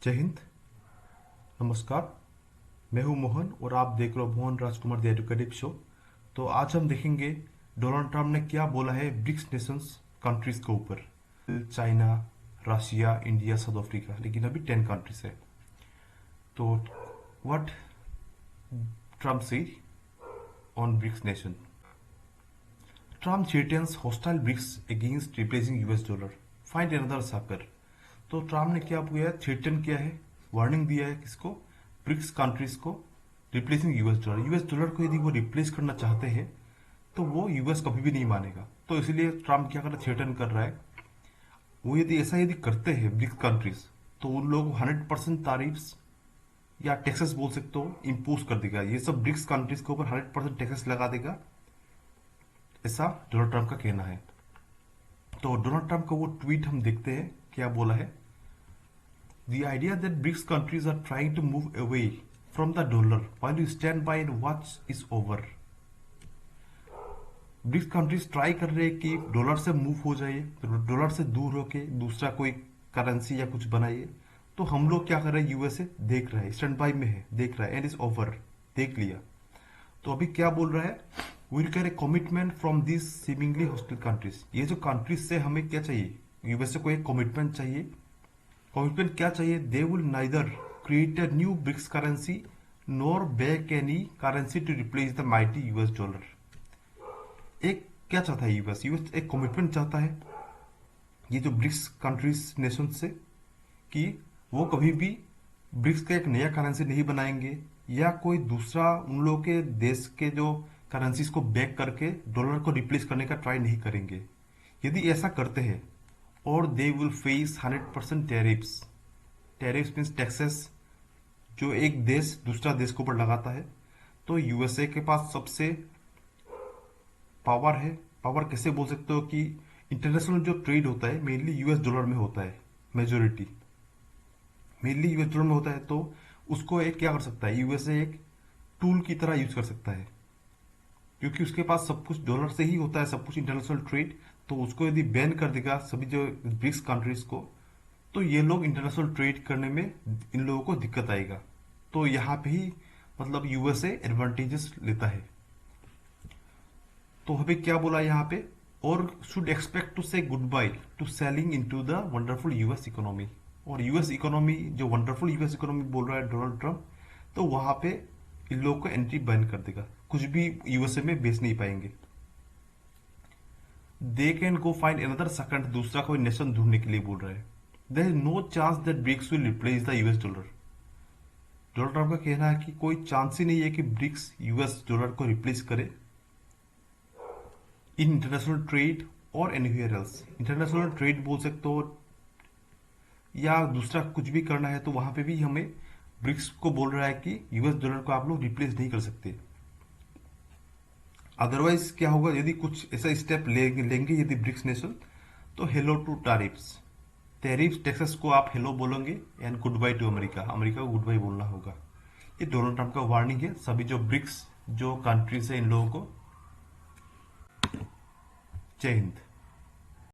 जय हिंद। नमस्कार। मैं हूं मोहन और आप देख रहे हो मोहन राजकुमार द एजुकेटिव शो। तो आज हम देखेंगे डोनाल्ड ट्रंप ने क्या बोला है ब्रिक्स नेशंस कंट्रीज के ऊपर। China, Russia, India, South Africa, लेकिन अभी 10 कंट्रीज है। तो what Trump say on BRICS nation. Trump threatens hostile BRICS against replacing US dollar. Find another sucker. तो ट्रम्प ने क्या किया है, थ्रेटन किया है, वार्निंग दिया है किसको, ब्रिक्स कंट्रीज को, replacing US dollar. US dollar को यदि वो रिप्लेस करना चाहते हैं तो वो यूएस कभी भी नहीं मानेगा। तो इसलिए ट्रम्प क्या कर रहा है, थ्रेटन कर रहा है। वो यदि करते हैं ब्रिक्स कंट्रीज तो उन लोगों को 100% तारीफ्स या टैक्सेस बोल सकते हो इम्पोज कर देगा। ये सब ब्रिक्स कंट्रीज के ऊपर 100% टैक्सेस लगा देगा, ऐसा डोनाल्ड ट्रंप का कहना है। तो डोनाल्ड ट्रंप का वो ट्वीट हम देखते हैं क्या बोला है। The idea that BRICS countries are trying to move away from the dollar while you stand by and watch is over. BRICS countries try कर रहे हैं कि डॉलर से मूव हो जाए, डॉलर से दूर होके दूसरा कोई करेंसी या कुछ बनाइए। तो हम लोग क्या कर रहे हैं, यूएसए देख रहा है, स्टैंड बाय में है, देख रहा है, एंड इज ओवर, देख लिया। तो अभी क्या बोल रहा है, will care a commitment from this seemingly hostile countries. ये जो कंट्रीज से हमें क्या चाहिए, यूएसए को एक कमिटमेंट चाहिए। कमिटमेंट क्या चाहिए, they will neither create a new BRICS currency nor back any currency to replace the mighty US dollar. एक क्या चाहता है यूएस, यूएस एक कमिटमेंट चाहता है ये जो ब्रिक्स कंट्रीज नेशन से, कि वो कभी भी ब्रिक्स का एक नया करेंसी नहीं बनाएंगे या कोई दूसरा उन लोगों के देश के जो करेंसीज को बैक करके डॉलर को रिप्लेस करने का ट्राई नहीं करेंगे। यदि ऐसा करते हैं और they will face 100% tariffs. Tariffs means taxes जो एक देश दूसरा देश के ऊपर लगाता है। तो यूएसए के पास सबसे पावर है। पावर कैसे बोल सकते हो कि इंटरनेशनल जो ट्रेड होता है मेनली यूएस डॉलर में होता है, मेजोरिटी मेनली यूएस डॉलर में होता है। तो उसको एक क्या कर सकता है, यूएसए एक टूल की तरह यूज कर सकता है, क्योंकि उसके पास सब कुछ डॉलर से ही होता है, सब कुछ इंटरनेशनल ट्रेड। तो उसको यदि बैन कर देगा सभी जो ब्रिक्स कंट्रीज को, तो ये लोग इंटरनेशनल ट्रेड करने में इन लोगों को दिक्कत आएगा। तो यहाँ पे ही मतलब यूएसए एडवांटेजेस लेता है। तो अभी क्या बोला यहाँ पे, और शुड एक्सपेक्ट टू से good by two selling into the wonderful US economy. और यूएस इकोनॉमी जो वंडरफुल यूएस इकोनॉमी बोल रहा है डोनाल्ड ट्रंप, तो वहां पे इन लोगों को एंट्री बैन कर देगा, कुछ भी यूएसए में बेच नहीं पाएंगे। They can go find another second, दूसरा कोई नेशन ढूंढने के लिए बोल रहा है। There is no chance that BRICS will replace the US dollar. Donald Trump का कहना है कि कोई चांस ही नहीं है कि ब्रिक्स यूएस डॉलर को रिप्लेस करे इन इंटरनेशनल ट्रेड और एनीवेयर एल्स। इंटरनेशनल ट्रेड बोल सकते हो या दूसरा कुछ भी करना है तो वहां पे भी हमें ब्रिक्स को बोल रहा है कि यूएस डॉलर को आप लोग रिप्लेस नहीं कर सकते। अदरवाइज क्या होगा, यदि कुछ ऐसा स्टेप लेंगे यदि ब्रिक्स नेशन, तो hello to tariffs. Tariffs taxes को आप हेलो बोलोगे and goodbye to America, America को गुड बाय बोलना होगा। ये डोनाल्ड ट्रंप का वार्निंग है सभी जो ब्रिक्स जो कंट्रीज है इन लोगों को। जय हिंद।